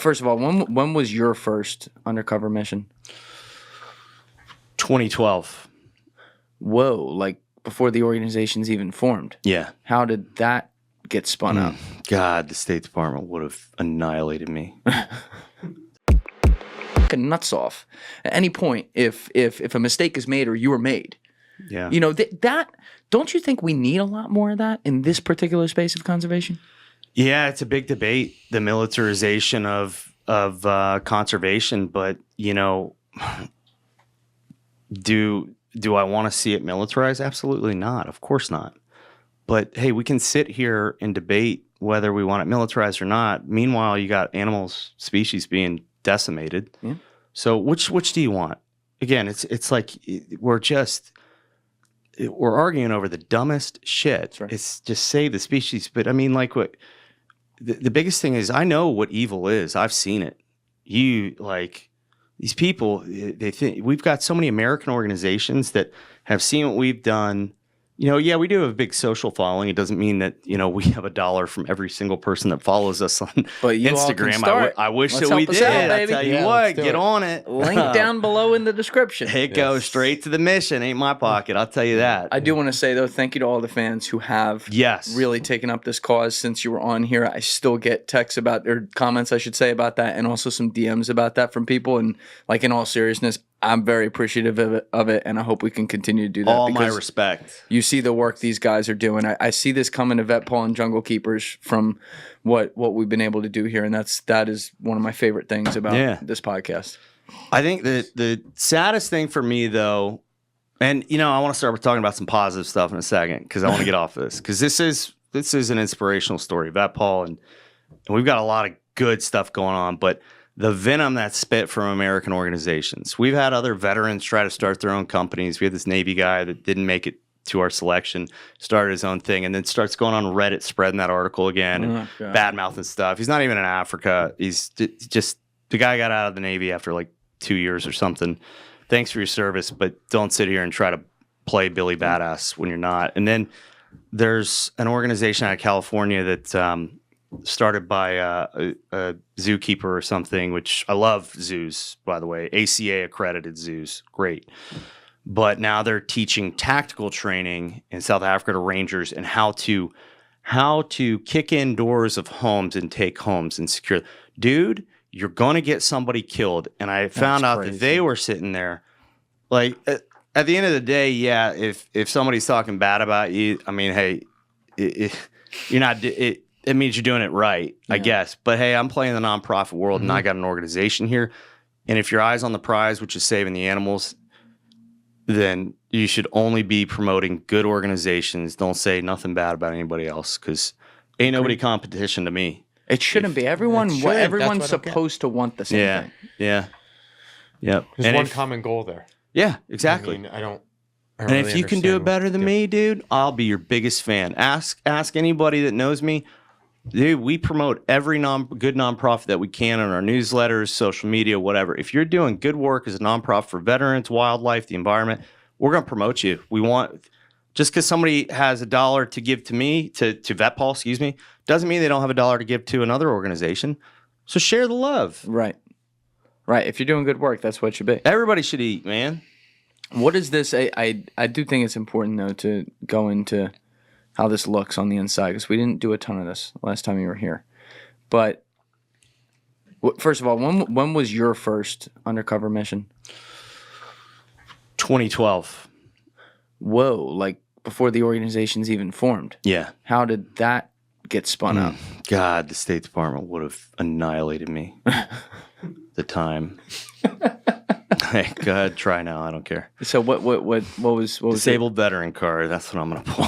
First of all, when was your first undercover mission? 2012. Whoa, like before the organization's even formed. Yeah. How did that get spun out? God, the State Department would have annihilated me. Fucking nuts off. At any point, if a mistake is made or you were made, Yeah. you know, that don't you think we need a lot more of that in this particular space of conservation? Yeah, it's a big debate, the militarization of conservation. But you know, do I want to see it militarized? Absolutely not. Of course not. But hey, we can sit here and debate whether we want it militarized or not. Meanwhile, you got animals, species being decimated. Yeah. So which do you want? Again, it's like we're arguing over the dumbest shit. Right. It's just save the species. But I mean, like what the biggest thing is, I know what evil is. I've seen it. These people, they think we've got so many American organizations that have seen what we've done. You know, yeah, we do have a big social following. It doesn't mean that, you know, we have $1 from every single person that follows us on But you all Instagram. can start. I wish Let's that we help us did. out, I baby. tell you Yeah, what, let's do get it. on it. Link down below in the description. It goes straight to the mission. Ain't my pocket. I'll tell you that. I do want to say, though, thank you to all the fans who have really taken up this cause since you were on here. I still get texts about, or comments, I should say, about that, and also some DMs about that from people. And, like, in all seriousness, I'm very appreciative of it, and I hope we can continue to do that. All my respect. You see the work these guys are doing. I see this coming to Vet Paul and Jungle Keepers from what we've been able to do here, and that is one of my favorite things about this podcast. I think that the saddest thing for me, though, and you know, I want to start with talking about some positive stuff in a second because I want to get off this because this is an inspirational story, Vet Paul, and we've got a lot of good stuff going on, but the venom that's spit from American organizations. We've had other veterans try to start their own companies. We had this Navy guy that didn't make it to our selection, started his own thing, and then starts going on Reddit, spreading that article again, and bad-mouthing stuff. He's not even in Africa. He's just, the guy got out of the Navy after like 2 years or something. Thanks for your service, but don't sit here and try to play Billy Badass when you're not. And then there's an organization out of California that started by a zookeeper or something, which I love zoos, by the way, ACA accredited zoos, great. But now they're teaching tactical training in South Africa to rangers and how to kick in doors of homes and take homes and secure. Dude, you're going to get somebody killed. And I found out that they were sitting there. Like, at the end of the day, yeah, if somebody's talking bad about you, I mean, hey, you're not... It means you're doing it right, I guess. But hey, I'm playing the nonprofit world, and I got an organization here. And if your eye's on the prize, which is saving the animals, then you should only be promoting good organizations. Don't say nothing bad about anybody else, because ain't nobody competition to me. It shouldn't be. Everyone's supposed to want the same thing. Yeah. Yep. There's one common goal there. Yeah, exactly. I mean, I don't and really if you can do it better than me, dude, I'll be your biggest fan. Ask anybody that knows me. Dude, we promote every good nonprofit that we can in our newsletters, social media, whatever. If you're doing good work as a nonprofit for veterans, wildlife, the environment, we're going to promote you. We want, just because somebody has $1 to give to me, to Vet Paul, excuse me, doesn't mean they don't have $1 to give to another organization. So share the love. Right. If you're doing good work, that's what it should be. Everybody should eat, man. What is this? I do think it's important, though, to go into how this looks on the inside, because we didn't do a ton of this last time you were here. But first of all, when was your first undercover mission? 2012. Whoa, like before the organization's even formed. Yeah. How did that get spun out? God, the State Department would have annihilated me. The time. Hey, go ahead, try now. I don't care. So what was disabled veteran card? That's what I'm gonna pull.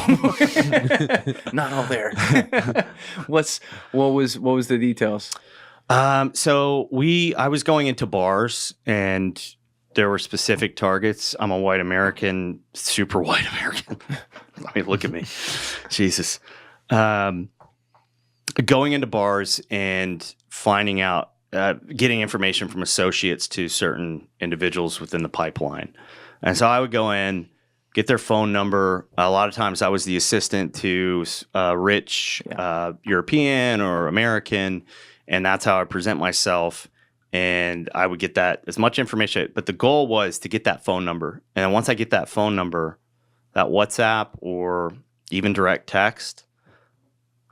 Not all there. what was the details? So I was going into bars, and there were specific targets. I'm a white American, super white American. I mean, look at me, Jesus. Going into bars and finding out. Getting information from associates to certain individuals within the pipeline. And so I would go in, get their phone number. A lot of times I was the assistant to rich European or American, And that's how I present myself. And I would get that as much information. But the goal was to get that phone number. And then once I get that phone number, that WhatsApp or even direct text,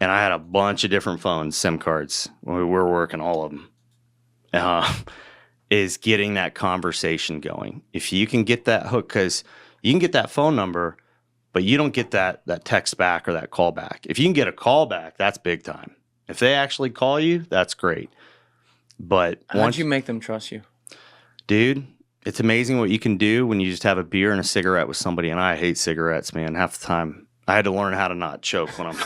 and I had a bunch of different phones, SIM cards. We were working all of them. Is getting that conversation going. If you can get that hook, because you can get that phone number, but you don't get that text back or that call back. If you can get a call back, that's big time. If they actually call you, that's great. But how'd you make them trust you? Dude, it's amazing what you can do when you just have a beer and a cigarette with somebody. And I hate cigarettes, man. Half the time, I had to learn how to not choke when I'm...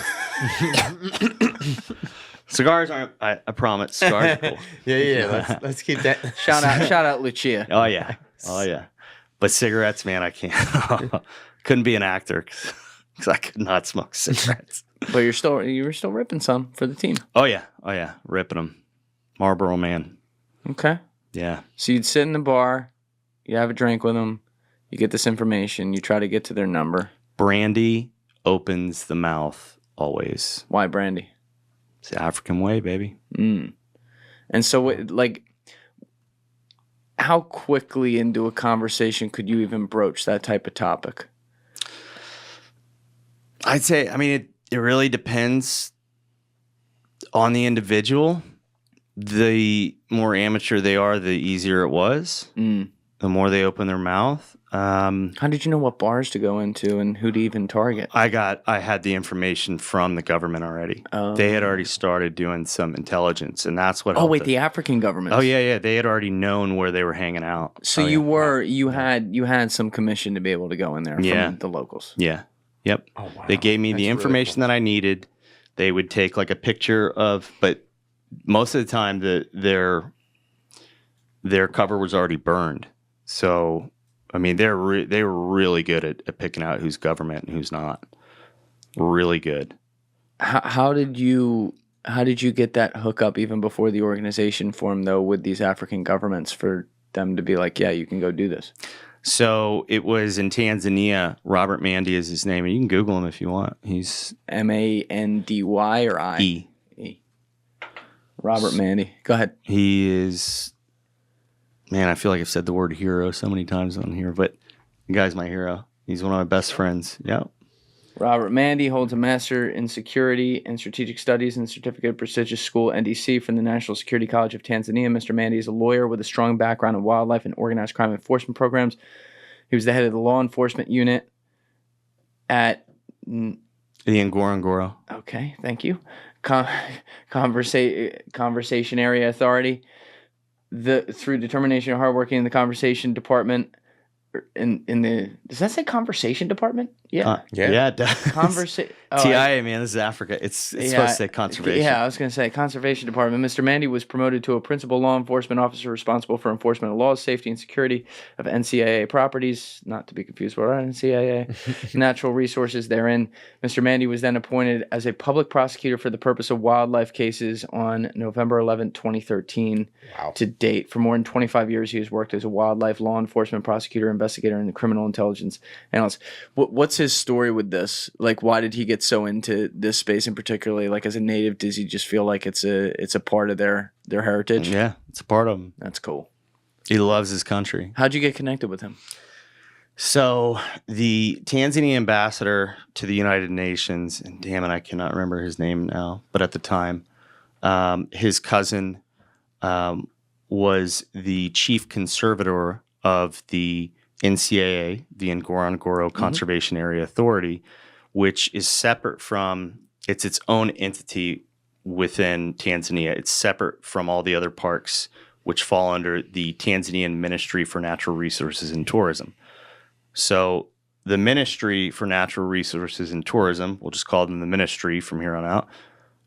Cigars aren't, I promise, cigars are cool. Yeah. Let's keep that. Shout out Lucia. Oh, yeah. But cigarettes, man, I can't. Couldn't be an actor because I could not smoke cigarettes. But you were still ripping some for the team. Oh, yeah. Ripping them. Marlboro man. Okay. Yeah. So you'd sit in the bar, you have a drink with them, you get this information, you try to get to their number. Brandy opens the mouth always. Why brandy? It's the African way, baby. And so, how quickly into a conversation could you even broach that type of topic? I'd say, it really depends on the individual. The more amateur they are, the easier it was. The more they open their mouth. How did you know what bars to go into and who to even target? I had the information from the government already. They had already started doing some intelligence, and that's what. Oh wait, the African government. Oh yeah. They had already known where they were hanging out. So you had some commission to be able to go in there from the locals. Yeah. Yep. Oh wow. They gave me the information that I needed. They would take like a picture of, but most of the time their cover was already burned. So. They were really good at picking out who's government and who's not. Really good. How did you get that hookup even before the organization formed, though, with these African governments for them to be like, yeah, you can go do this? So it was in Tanzania. Robert Mandy is his name, and you can Google him if you want. He's Mandy or I? E. Robert Mandy. Go ahead. He is... Man, I feel like I've said the word hero so many times on here, but the guy's my hero. He's one of my best friends. Yep. Robert Mandy holds a Master in Security and Strategic Studies and Certificate of Prestigious School, NDC, from the National Security College of Tanzania. Mr. Mandy is a lawyer with a strong background in wildlife and organized crime enforcement programs. He was the head of the law enforcement unit at... The Ngorongoro. Okay, thank you. Conversation Area Authority. Through determination and hard working in the conversation department, does that say conversation department? Yeah. Yeah, it does. TIA, man, this is Africa. It's supposed to say conservation. Yeah, I was going to say conservation department. Mr. Mandy was promoted to a principal law enforcement officer responsible for enforcement of laws, safety, and security of NCAA properties, not to be confused with our NCAA, natural resources therein. Mr. Mandy was then appointed as a public prosecutor for the purpose of wildlife cases on November 11, 2013. Wow. To date. For more than 25 years, he has worked as a wildlife law enforcement prosecutor, investigator, and criminal intelligence analyst. What's his story with this? Like, why did he get so into this space, and particularly, like, as a native, does he just feel like it's a part of their heritage? Yeah, it's a part of him. That's cool. He loves his country. How'd you get connected with him? So the Tanzania ambassador to the United Nations, and damn it, I cannot remember his name now, but at the time, his cousin was the chief conservator of the NCAA, the Ngorongoro Conservation Area Authority, which is separate from, it's its own entity within Tanzania. It's separate from all the other parks, which fall under the Tanzanian Ministry for Natural Resources and Tourism. So the Ministry for Natural Resources and Tourism, we'll just call them the Ministry from here on out,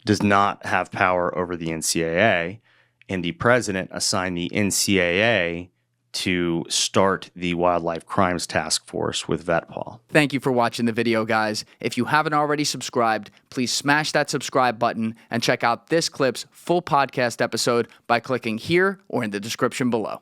does not have power over the NCAA, and the president assigned the NCAA to start the Wildlife Crimes Task Force with VetPaul. Thank you for watching the video, guys. If you haven't already subscribed, please smash that subscribe button and check out this clip's full podcast episode by clicking here or in the description below.